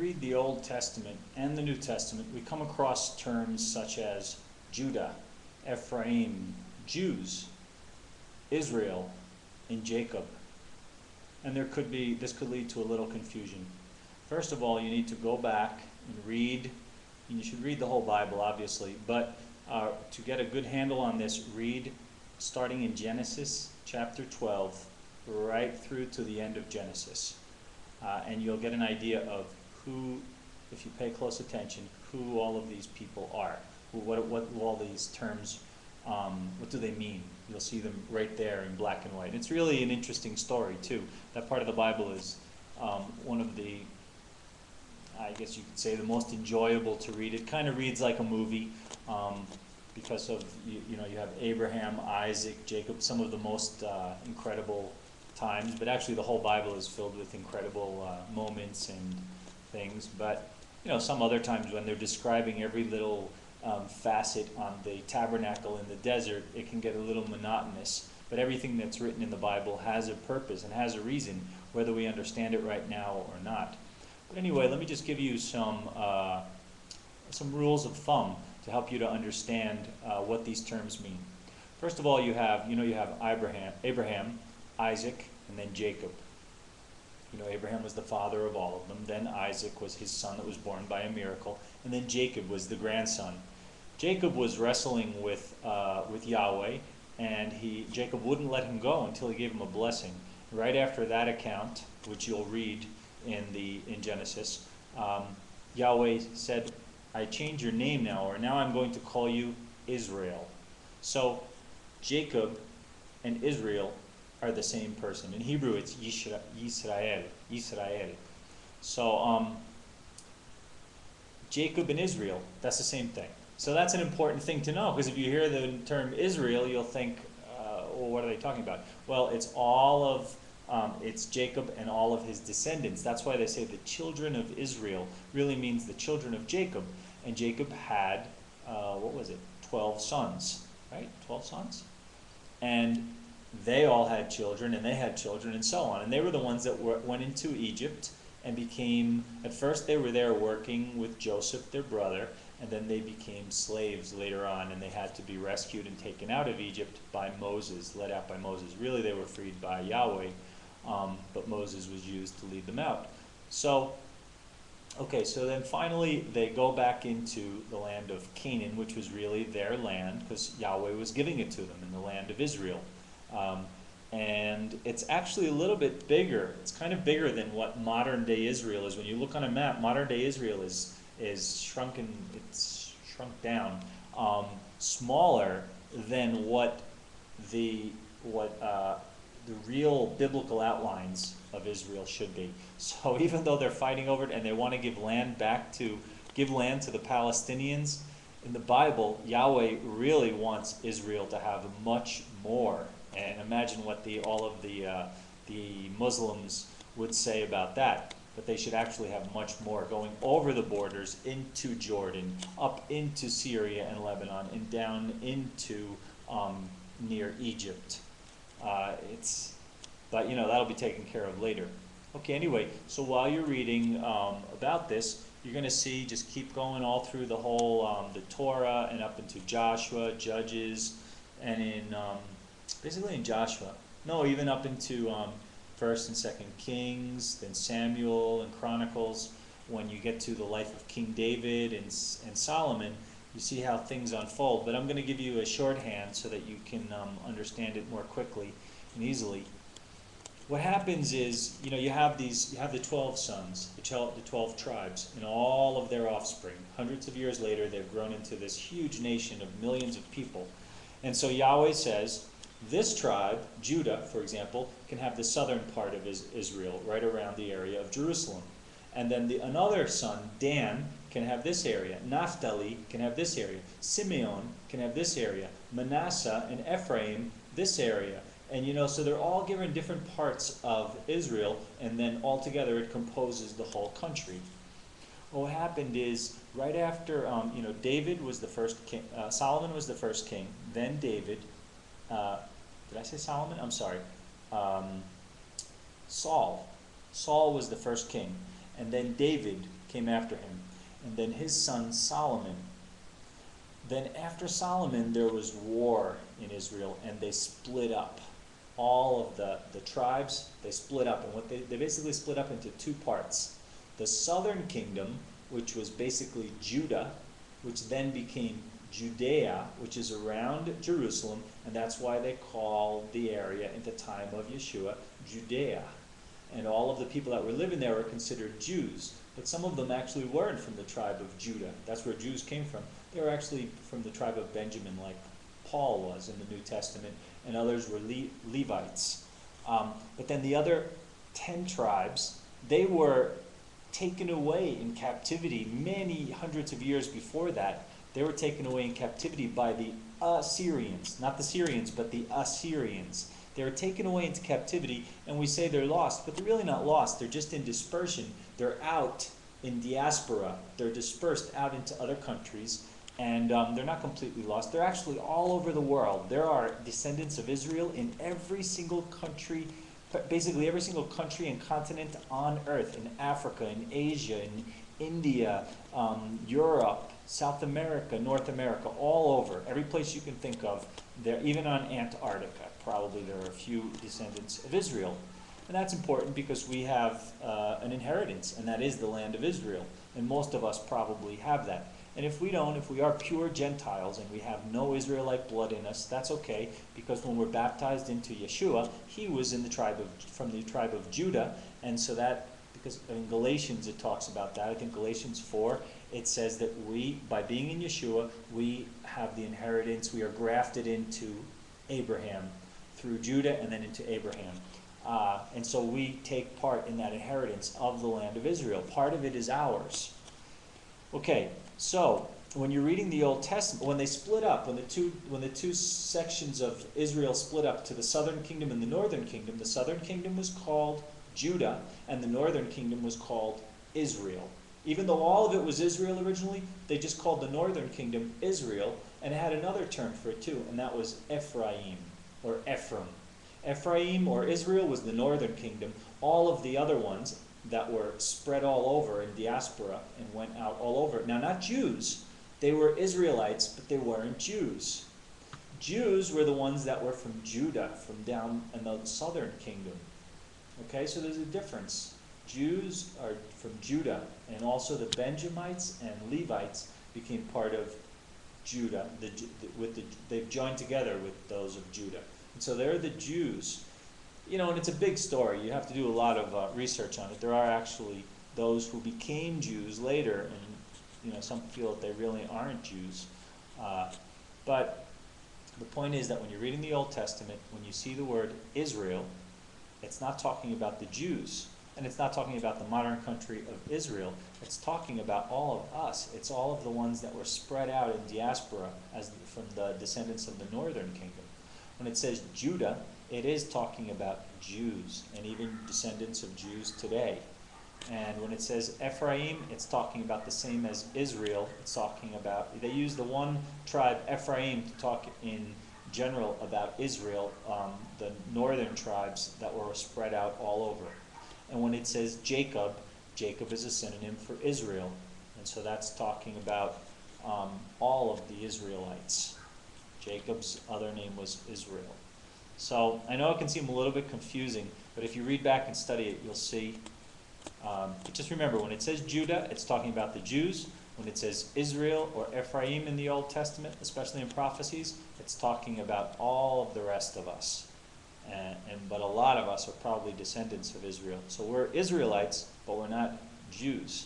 read the Old Testament and the New Testament, we come across terms such as Judah, Ephraim, Jews, Israel, and Jacob. And this could lead to a little confusion. First of all, you need to go back and read, and you should read the whole Bible, obviously, but to get a good handle on this, read starting in Genesis chapter 12, right through to the end of Genesis. And you'll get an idea of who, if you pay close attention, who all of these people are. What all these terms, what do they mean? You'll see them right there in black and white. It's really an interesting story, too. That part of the Bible is one of the, I guess you could say, the most enjoyable to read. It kind of reads like a movie because of, you have Abraham, Isaac, Jacob, some of the most incredible times. But actually the whole Bible is filled with incredible moments and things. But, some other times when they're describing every little facet on the tabernacle in the desert, it can get a little monotonous. But everything that's written in the Bible has a purpose and has a reason, whether we understand it right now or not. But anyway, let me just give you some rules of thumb to help you to understand what these terms mean. First of all, you have Abraham, Isaac, and then Jacob. Abraham was the father of all of them. Then Isaac was his son that was born by a miracle, and then Jacob was the grandson. Jacob was wrestling with Yahweh, and Jacob wouldn't let him go until he gave him a blessing. Right after that account, which you'll read in Genesis, Yahweh said, "I change your name now, or now I'm going to call you Israel." So Jacob and Israel are the same person. In Hebrew, it's Yisrael. So Jacob and Israel, that's the same thing. So that's an important thing to know, because if you hear the term Israel, you'll think, well, what are they talking about? Well, it's Jacob and all of his descendants. That's why they say the children of Israel really means the children of Jacob. And Jacob had, 12 sons, right? 12 sons? And they all had children, and they had children, and so on. And they were the ones that went into Egypt and became, at first they were there working with Joseph, their brother, and then they became slaves later on, and they had to be rescued and taken out of Egypt by Moses, led out by Moses. Really, they were freed by Yahweh, but Moses was used to lead them out. So then finally they go back into the land of Canaan, which was really their land, because Yahweh was giving it to them in the land of Israel. And it's actually a little bit bigger. It's kind of bigger than what modern-day Israel is. When you look on a map, modern-day Israel is shrunken. It's shrunk down, smaller than what the real biblical outlines of Israel should be. So even though they're fighting over it and they want to give land to the Palestinians, in the Bible, Yahweh really wants Israel to have much more. And imagine what all of the Muslims would say about that. But they should actually have much more, going over the borders into Jordan, up into Syria and Lebanon, and down into near Egypt. But that'll be taken care of later. Okay, anyway, so while you're reading about this, you're going to see, just keep going all through the whole, the Torah, and up into Joshua, Judges, and basically in Joshua. No, even up into 1st and 2nd Kings, then Samuel and Chronicles. When you get to the life of King David and Solomon, you see how things unfold. But I'm going to give you a shorthand so that you can understand it more quickly and easily. What happens is, you have the 12 sons, the 12 tribes, and all of their offspring. Hundreds of years later, they've grown into this huge nation of millions of people. And so Yahweh says, this tribe, Judah, for example, can have the southern part of Israel, right around the area of Jerusalem. And then another son, Dan, can have this area. Naphtali can have this area. Simeon can have this area. Manasseh and Ephraim, this area. And so they're all given different parts of Israel, and then altogether it composes the whole country. What happened is, right after, David was the first king, Solomon was the first king, then David, did I say Solomon? I'm sorry. Saul was the first king. And then David came after him, and then his son Solomon. Then after Solomon, there was war in Israel, and they split up. All of the tribes, they split up. And they basically split up into two parts. The southern kingdom, which was basically Judah, which then became Judea, which is around Jerusalem, and that's why they called the area at the time of Yeshua Judea. And all of the people that were living there were considered Jews. But some of them actually weren't from the tribe of Judah. That's where Jews came from. They were actually from the tribe of Benjamin, like Paul was in the New Testament, and others were Levites. But then the other 10 tribes, they were taken away in captivity many hundreds of years before that. They were taken away in captivity by the Assyrians. Not the Syrians, but the Assyrians. They were taken away into captivity, and we say they're lost, but they're really not lost. They're just in dispersion. They're out in diaspora. They're dispersed out into other countries, and they're not completely lost. They're actually all over the world. There are descendants of Israel in every single country, basically every single country and continent on earth, in Africa, in Asia, in India, Europe, South America, North America, all over. Every place you can think of. There, even on Antarctica, probably there are a few descendants of Israel. And that's important because we have an inheritance, and that is the land of Israel. And most of us probably have that. And if we don't, if we are pure Gentiles and we have no Israelite blood in us, that's okay, because when we're baptized into Yeshua, he was in the from the tribe of Judah, and so that, because in Galatians it talks about that. I think Galatians 4, it says that we, by being in Yeshua, we have the inheritance. We are grafted into Abraham through Judah and then into Abraham. And so we take part in that inheritance of the land of Israel. Part of it is ours. Okay, so when you're reading the Old Testament, when they split up, when the two sections of Israel split up to the southern kingdom and the northern kingdom, the southern kingdom was called Judah, and the northern kingdom was called Israel. Even though all of it was Israel originally, they just called the northern kingdom Israel, and it had another term for it too, and that was Ephraim, or Ephraim. Ephraim, or Israel, was the northern kingdom. All of the other ones that were spread all over in diaspora and went out all over. Now, not Jews. They were Israelites, but they weren't Jews. Jews were the ones that were from Judah, from down in the southern kingdom. Okay, so there's a difference. Jews are from Judah, and also the Benjamites and Levites became part of Judah. They've joined together with those of Judah. And so they're the Jews. You know, and it's a big story. You have to do a lot of research on it. There are actually those who became Jews later, and you know, some feel that they really aren't Jews. But the point is that when you're reading the Old Testament, when you see the word Israel, it's not talking about the Jews, and it's not talking about the modern country of Israel. It's talking about all of us. It's all of the ones that were spread out in diaspora as from the descendants of the northern kingdom. When it says Judah, it is talking about Jews and even descendants of Jews today. And when it says Ephraim, it's talking about the same as Israel. It's talking about, they use the one tribe, Ephraim, to talk in general about Israel, the northern tribes that were spread out all over. And when it says Jacob, Jacob is a synonym for Israel. And so that's talking about all of the Israelites. Jacob's other name was Israel. So I know it can seem a little bit confusing, but if you read back and study it, you'll see. But just remember, when it says Judah, it's talking about the Jews. When it says Israel or Ephraim in the Old Testament, especially in prophecies, it's talking about all of the rest of us. But a lot of us are probably descendants of Israel. So we're Israelites, but we're not Jews.